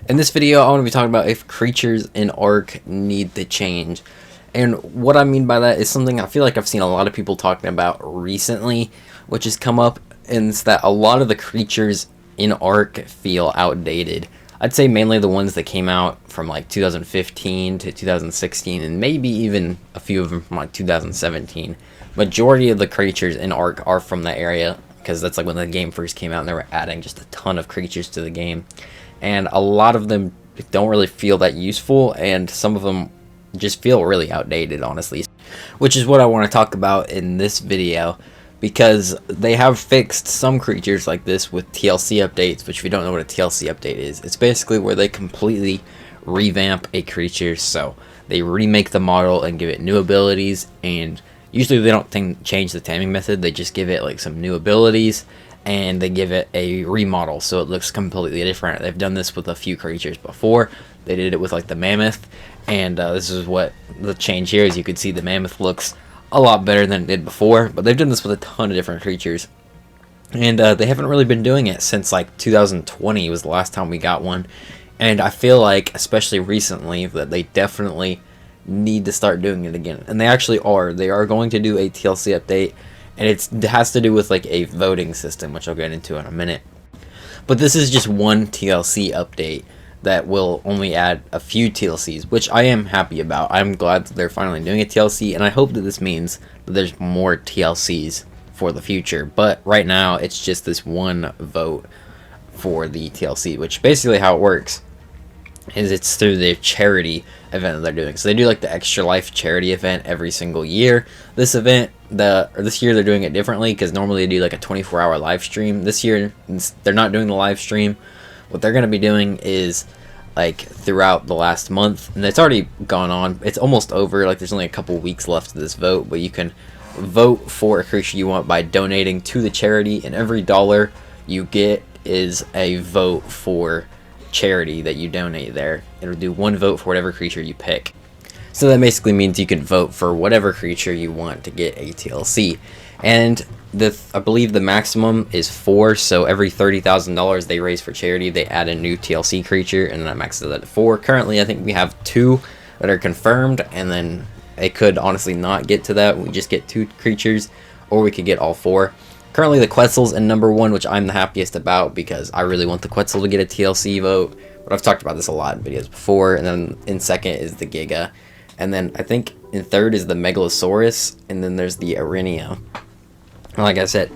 In this video, I want to be talking about if creatures in Ark need to change. And what I mean by that is something I feel like I've seen a lot of people talking about recently, which has come up, and it's that a lot of the creatures in Ark feel outdated. I'd say mainly the ones that came out from like 2015 to 2016, and maybe even a few of them from like 2017. Majority of the creatures in Ark are from that area, because that's like when the game first came out and they were adding just a ton of creatures to the game. And a lot of them don't really feel that useful, and some of them just feel really outdated, honestly. Which is what I want to talk about in this video, because they have fixed some creatures like this with TLC updates, which if you don't know what a TLC update is, it's basically where they completely revamp a creature. So they remake the model and give it new abilities, and usually they don't change the taming method, they just give it like some new abilities and they give it a remodel so it looks completely different. They've done this with a few creatures before. They did it with like the mammoth, and this is what the change here is. You can see the mammoth looks a lot better than it did before, but they've done this with a ton of different creatures, and they haven't really been doing it since like 2020 was the last time we got one. And I feel like, especially recently, that they definitely need to start doing it again, and they actually are. They are going to do a TLC update, and it has to do with like a voting system, which I'll get into in a minute. But this is just one TLC update that will only add a few TLCs, which I am happy about. I'm glad that they're finally doing a TLC, and I hope that this means that there's more TLCs for the future. But right now, it's just this one vote for the TLC, which basically how it works is it's through the charity event that they're doing. So they do like the Extra Life charity event every single year. This event, this year they're doing it differently, because normally they do like a 24-hour live stream. This year they're not doing the live stream. What they're going to be doing is like throughout the last month, and it's already gone on, it's almost over, like there's only a couple weeks left of this vote, but you can vote for a creature you want by donating to the charity, and every dollar you get is a vote for charity that you donate there. It'll do one vote for whatever creature you pick. So that basically means you can vote for whatever creature you want to get a TLC. And I believe the maximum is 4, so every $30,000 they raise for charity, they add a new TLC creature, and that maxes it at 4. Currently, I think we have 2 that are confirmed, and then it could honestly not get to that. We just get 2 creatures, or we could get all 4. Currently, the Quetzal's in number 1, which I'm the happiest about, because I really want the Quetzal to get a TLC vote. But I've talked about this a lot in videos before. And then in second is the Giga. And then I think in third is the Megalosaurus. And then there's the Arenio. Like I said,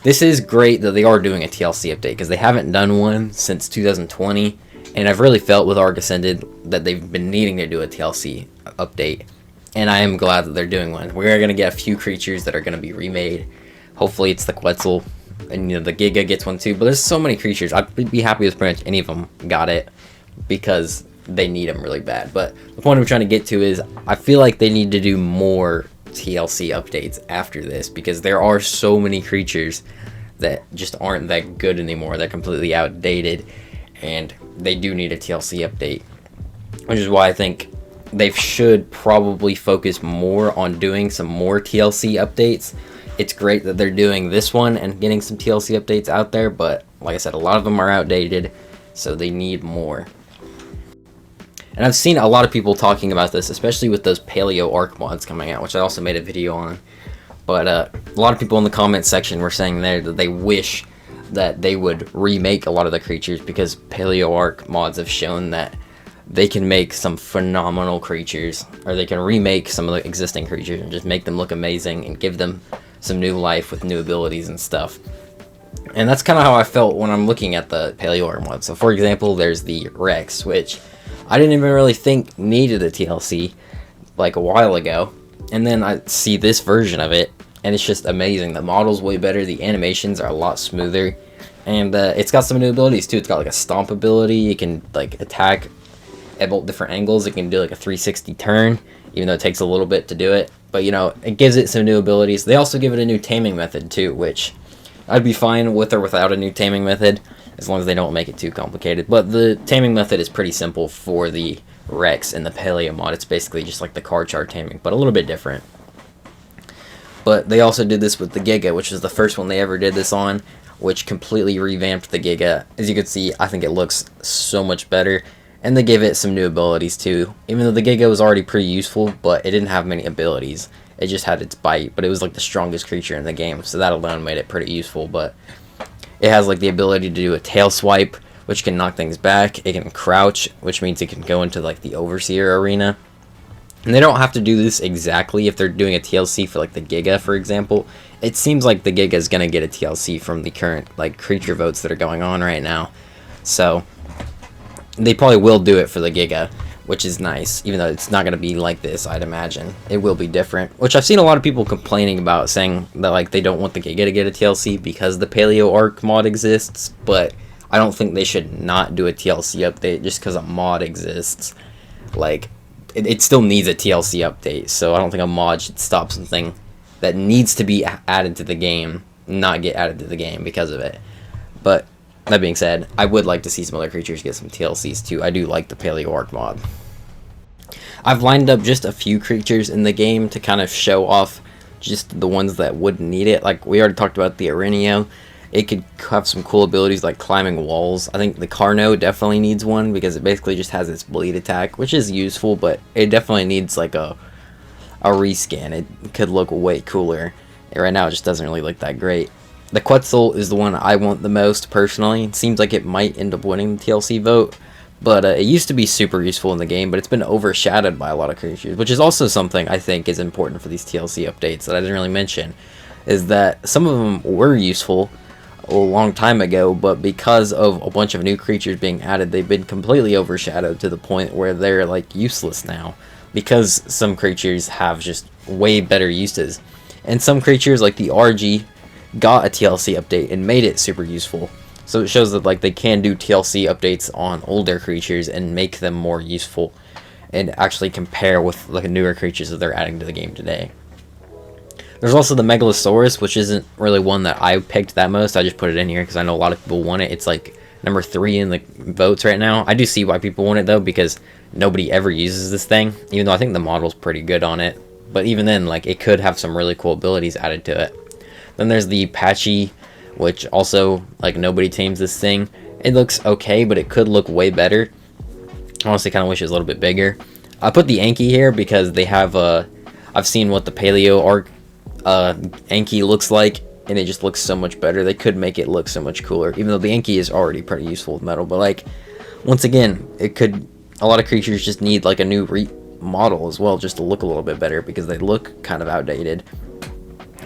this is great that they are doing a TLC update, because they haven't done one since 2020. And I've really felt with Ark Ascended that they've been needing to do a TLC update. And I am glad that they're doing one. We're going to get a few creatures that are going to be remade. Hopefully it's the Quetzal, and the Giga gets one too. But there's so many creatures. I'd be happy with pretty much any of them got it, because they need them really bad. But the point I'm trying to get to is I feel like they need to do more TLC updates after this, because there are so many creatures that just aren't that good anymore. They're completely outdated, and they do need a TLC update, which is why I think they should probably focus more on doing some more TLC updates. It's great that they're doing this one and getting some TLC updates out there, but like I said, a lot of them are outdated, so they need more. And I've seen a lot of people talking about this, especially with those Paleo Ark mods coming out, which I also made a video on. But a lot of people in the comment section were saying there that they wish that they would remake a lot of the creatures, because Paleo Ark mods have shown that they can make some phenomenal creatures, or they can remake some of the existing creatures and just make them look amazing and give them some new life with new abilities and stuff. And that's kind of how I felt when I'm looking at the Paleo Ark mod. So for example, there's the Rex, which I didn't even really think needed a TLC like a while ago, and then I see this version of it and it's just amazing. The model's way better, the animations are a lot smoother, and it's got some new abilities too. It's got like a stomp ability, it can like attack at different angles, it can do like a 360 turn, even though it takes a little bit to do it. But you know, it gives it some new abilities. They also give it a new taming method too, which I'd be fine with or without a new taming method, as long as they don't make it too complicated. But the taming method is pretty simple for the Rex and the Paleo mod. It's basically just like the card chart taming, but a little bit different. But they also did this with the Giga, which was the first one they ever did this on. which completely revamped the Giga. As you can see, I think it looks so much better. And they gave it some new abilities too. Even though the Giga was already pretty useful, but it didn't have many abilities. It just had its bite, but it was like the strongest creature in the game, so that alone made it pretty useful. But it has like the ability to do a tail swipe, which can knock things back. It can crouch, which means it can go into like the Overseer arena. And they don't have to do this exactly if they're doing a TLC for like the Giga, for example. It seems like the Giga is going to get a TLC from the current like creature votes that are going on right now. So they probably will do it for the Giga, which is nice, even though it's not going to be like this, I'd imagine. It will be different, which I've seen a lot of people complaining about, saying that like they don't want the Giga to get a TLC because the Paleo Arc mod exists, but I don't think they should not do a TLC update just because a mod exists. Like, it still needs a TLC update, so I don't think a mod should stop something that needs to be added to the game not get added to the game because of it. But that being said, I would like to see some other creatures get some TLCs too. I do like the Paleo Arc mod. I've lined up just a few creatures in the game to kind of show off just the ones that would need it. Like, we already talked about the Arenio. It could have some cool abilities like climbing walls. I think the Carno definitely needs one because it basically just has its bleed attack, which is useful, but it definitely needs like a reskin. It could look way cooler. Right now it just doesn't really look that great. The Quetzal is the one I want the most personally. It seems like it might end up winning the TLC vote, but it used to be super useful in the game, but it's been overshadowed by a lot of creatures, which is also something I think is important for these TLC updates that I didn't really mention, is that some of them were useful a long time ago, but because of a bunch of new creatures being added, they've been completely overshadowed to the point where they're like useless now, because some creatures have just way better uses. And some creatures like the RG got a TLC update and made it super useful. So it shows that like they can do TLC updates on older creatures and make them more useful and actually compare with like newer creatures that they're adding to the game today. There's also the Megalosaurus, which isn't really one that I picked that most. I just put it in here because I know a lot of people want it. It's like number 3 in the votes right now. I do see why people want it though, because nobody ever uses this thing, even though I think the model's pretty good on it. But even then, like, it could have some really cool abilities added to it. Then there's the Patchy, which also, like, nobody tames this thing. It looks okay, but it could look way better. I honestly kind of wish it was a little bit bigger. I put the Anki here because they have I've seen what the Paleo Arc Anki looks like, and it just looks so much better. They could make it look so much cooler, even though the Anki is already pretty useful with metal. But like, once again, a lot of creatures just need like a new model as well, just to look a little bit better, because they look kind of outdated.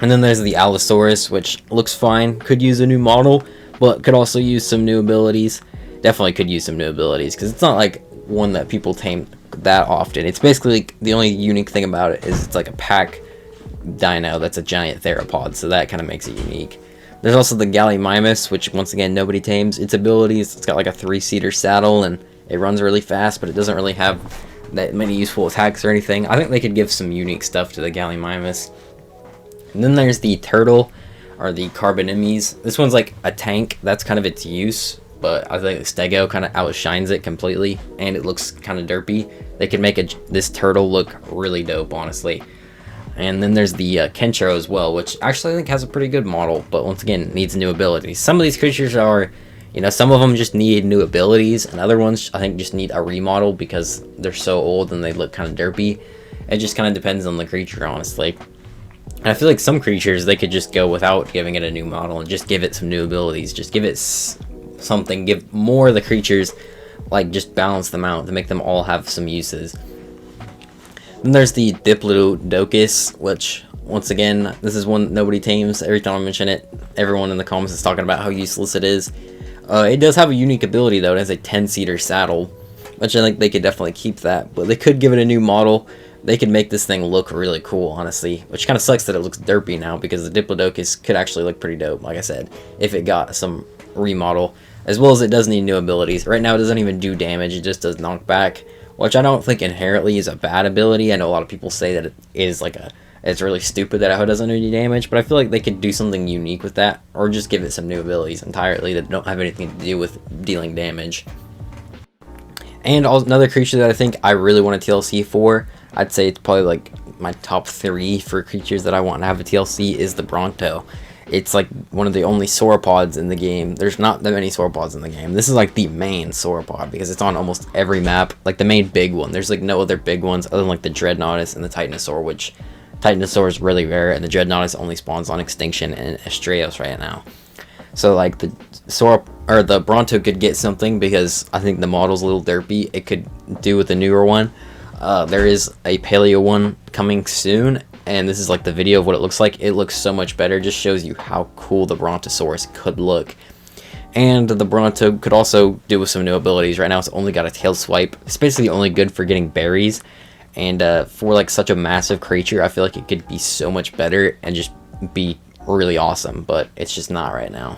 And then there's the Allosaurus, which looks fine, could use a new model, but could also use some new abilities. Definitely could use some new abilities, because it's not like one that people tame that often. It's basically like, the only unique thing about it is it's like a pack dino that's a giant theropod, so that kind of makes it unique. There's also the Gallimimus, which once again nobody tames. Its abilities, it's got like a 3-seater saddle and it runs really fast, but it doesn't really have that many useful attacks or anything. I think they could give some unique stuff to the Gallimimus. And then there's the Turtle, or the Carbonimes. This one's like a tank, that's kind of its use, but I think Stego kind of outshines it completely, and it looks kind of derpy. They could make this turtle look really dope, honestly. And then there's the Kenchiro as well, which actually I think has a pretty good model, but once again, needs new abilities. Some of these creatures are, some of them just need new abilities, and other ones I think just need a remodel because they're so old and they look kind of derpy. It just kind of depends on the creature, honestly. And I feel like some creatures, they could just go without giving it a new model and just give it some new abilities. Just give it something, give more of the creatures, like just balance them out to make them all have some uses. Then there's the Diplodocus, which, once again, this is one nobody tames. Every time I mention it, everyone in the comments is talking about how useless it is. It does have a unique ability, though. It has a 10-seater saddle, which I think they could definitely keep that. But they could give it a new model. They could make this thing look really cool, honestly. Which kind of sucks that it looks derpy now, because the Diplodocus could actually look pretty dope, like I said, if it got some remodel. As well as it does need new abilities. Right now it doesn't even do damage, it just does knockback, which I don't think inherently is a bad ability. I know a lot of people say that it is like it's really stupid that it doesn't do any damage, but I feel like they could do something unique with that, or just give it some new abilities entirely that don't have anything to do with dealing damage. And another creature that I think I really want a TLC for, I'd say it's probably like my top 3 for creatures that I want to have a TLC, is the Bronto. It's like one of the only sauropods in the game. There's not that many sauropods in the game. This is like the main sauropod because it's on almost every map. Like the main big one. There's like no other big ones other than like the Dreadnoughtus and the Titanosaur, which Titanosaur is really rare, and the Dreadnoughtus only spawns on Extinction and Astraeos right now. So like the Bronto could get something because I think the model's a little derpy. It could do with the newer one. There is a Paleo one coming soon, and this is like the video of what it looks like. It looks so much better. Just shows you how cool the Brontosaurus could look. And the Bronto could also do with some new abilities. Right now it's only got a tail swipe. It's basically only good for getting berries. And for like such a massive creature, I feel like it could be so much better and just be really awesome, but it's just not right now.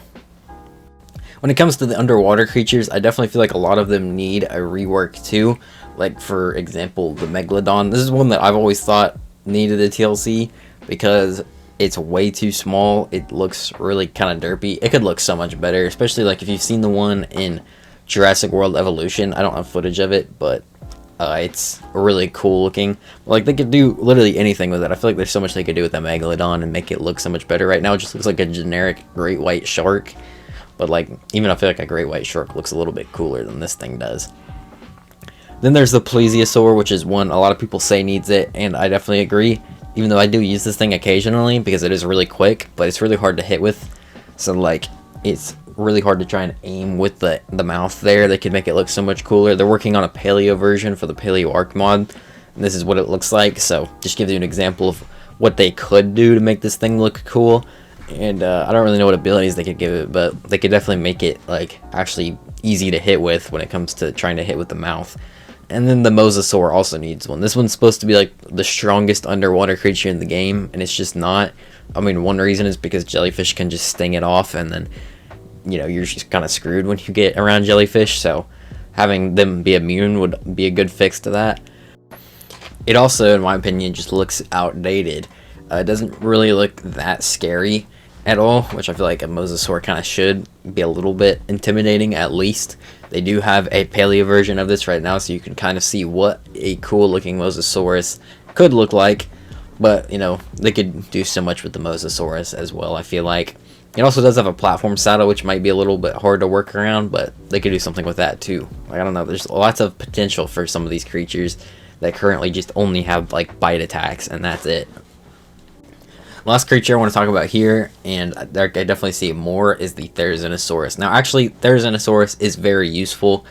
When it comes to the underwater creatures, I definitely feel like a lot of them need a rework too. Like for example, the Megalodon. This is one that I've always thought needed a TLC because it's way too small. It looks really kind of derpy. It could look so much better, especially like if you've seen the one in Jurassic World Evolution. I don't have footage of it, but it's really cool looking. Like they could do literally anything with it. I feel like there's so much they could do with that Megalodon and make it look so much better. Right now it just looks like a generic great white shark, but like even I feel like a great white shark looks a little bit cooler than this thing does. Then there's the Plesiosaur, which is one a lot of people say needs it, and I definitely agree, even though I do use this thing occasionally because it is really quick, but it's really hard to hit with. So like it's really hard to try and aim with the mouth there. They could make it look so much cooler. They're working on a Paleo version for the Paleo Arc mod, and this is what it looks like. So just gives you an example of what they could do to make this thing look cool. And I don't really know what abilities they could give it, but they could definitely make it like actually easy to hit with when it comes to trying to hit with the mouth. And then the Mosasaur also needs one. This one's supposed to be like the strongest underwater creature in the game, and it's just not. I mean, one reason is because jellyfish can just sting it off, and then you know you're just kind of screwed when you get around jellyfish. So having them be immune would be a good fix to that. It also, in my opinion, just looks outdated. It doesn't really look that scary at all, which I feel like a Mosasaur kind of should be a little bit intimidating at least. They do have a Paleo version of this right now, so you can kind of see what a cool looking Mosasaurus could look like. But, you know, they could do so much with the Mosasaurus as well, I feel like. It also does have a platform saddle, which might be a little bit hard to work around, but they could do something with that too. Like, I don't know, there's lots of potential for some of these creatures that currently just only have, like, bite attacks, and that's it. Last creature I want to talk about here, and I definitely see it more, is the Therizinosaurus. Now, actually, Therizinosaurus is very useful,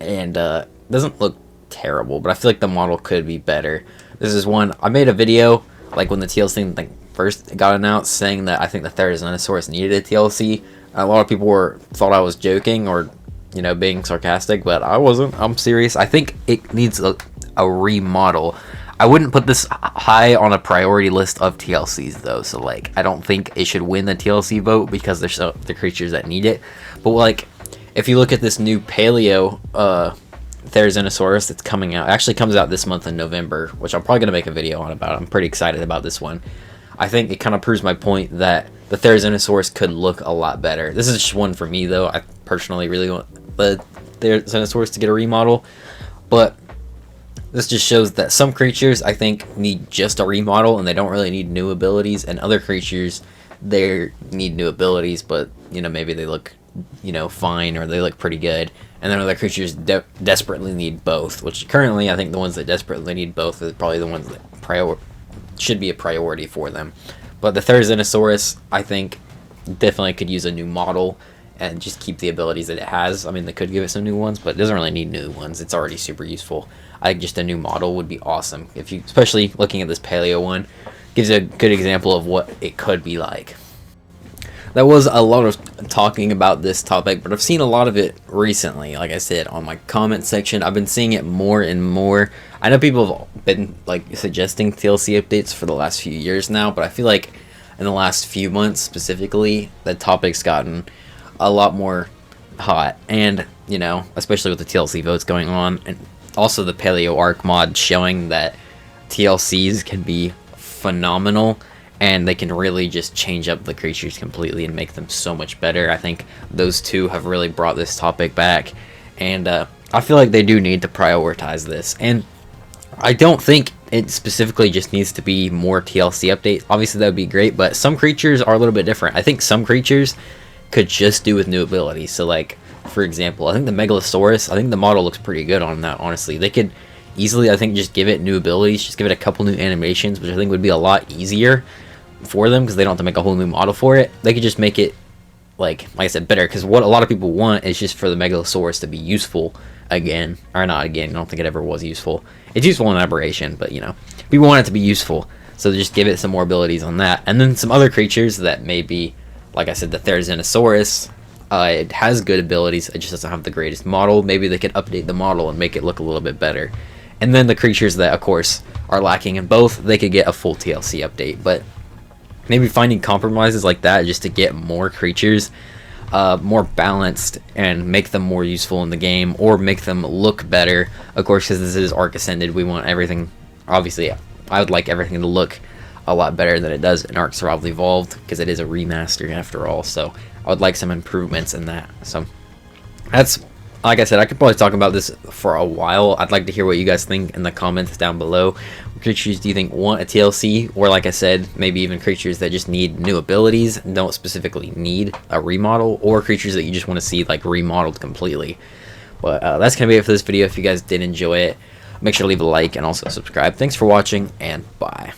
and doesn't look terrible, but I feel like the model could be better. This is one, I made a video, like when the TLC thing first got announced, saying that I think the Therizinosaurus needed a TLC. A lot of people thought I was joking, or, you know, being sarcastic, but I wasn't. I'm serious. I think it needs a remodel. I wouldn't put this high on a priority list of TLCs though, so like I don't think it should win the TLC vote because there's the creatures that need it. But like if you look at this new Paleo Therizinosaurus that's coming out, it actually comes out this month in November, which I'm probably gonna make a video on about. I'm pretty excited about this one. I think it kind of proves my point that the Therizinosaurus could look a lot better. This is just one for me though. I personally really want the Therizinosaurus to get a remodel, but this just shows that some creatures, I think, need just a remodel and they don't really need new abilities, and other creatures, they need new abilities, but, you know, maybe they look, you know, fine, or they look pretty good. And then other creatures desperately need both, which currently I think the ones that desperately need both are probably the ones that should be a priority for them. But the Therizinosaurus, I think, definitely could use a new model and just keep the abilities that it has. I mean, they could give it some new ones, but it doesn't really need new ones. It's already super useful. I think just a new model would be awesome. If you, especially looking at this Paleo one, gives a good example of what it could be like. That was a lot of talking about this topic, but I've seen a lot of it recently. Like I said, on my comment section, I've been seeing it more and more. I know people have been like suggesting TLC updates for the last few years now, but I feel like in the last few months specifically, the topic's gotten a lot more hot. And, you know, especially with the TLC votes going on, and also the Paleo Arc mod showing that TLCs can be phenomenal, and they can really just change up the creatures completely and make them so much better. I think those two have really brought this topic back, and I feel like they do need to prioritize this. And I don't think it specifically just needs to be more TLC updates. Obviously that would be great, but some creatures are a little bit different. I think some creatures could just do with new abilities. So like, for example, I think the Megalosaurus, I think the model looks pretty good on that, honestly. They could easily, I think, just give it new abilities, just give it a couple new animations, which I think would be a lot easier for them because they don't have to make a whole new model for it. They could just make it, like I said, better, because what a lot of people want is just for the Megalosaurus to be useful again. Or not again, I don't think it ever was useful. It's useful in Aberration, but, you know, people want it to be useful. So just give it some more abilities on that. And then some other creatures that may be, like I said, the Therizinosaurus. It has good abilities, it just doesn't have the greatest model. Maybe they could update the model and make it look a little bit better. And then the creatures that, of course, are lacking in both, they could get a full TLC update. But maybe finding compromises like that just to get more creatures more balanced and make them more useful in the game, or make them look better. Of course, because this is Arc Ascended, we want everything, obviously, I would like everything to look a lot better than it does in Arc Survival Evolved, because it is a remaster after all. So I would like some improvements in that. So that's, like I said, I could probably talk about this for a while. I'd like to hear what you guys think in the comments down below. What creatures do you think want a TLC? Or like I said, maybe even creatures that just need new abilities, don't specifically need a remodel, or creatures that you just want to see like remodeled completely. But that's going to be it for this video. If you guys did enjoy it, make sure to leave a like and also subscribe. Thanks for watching, and bye.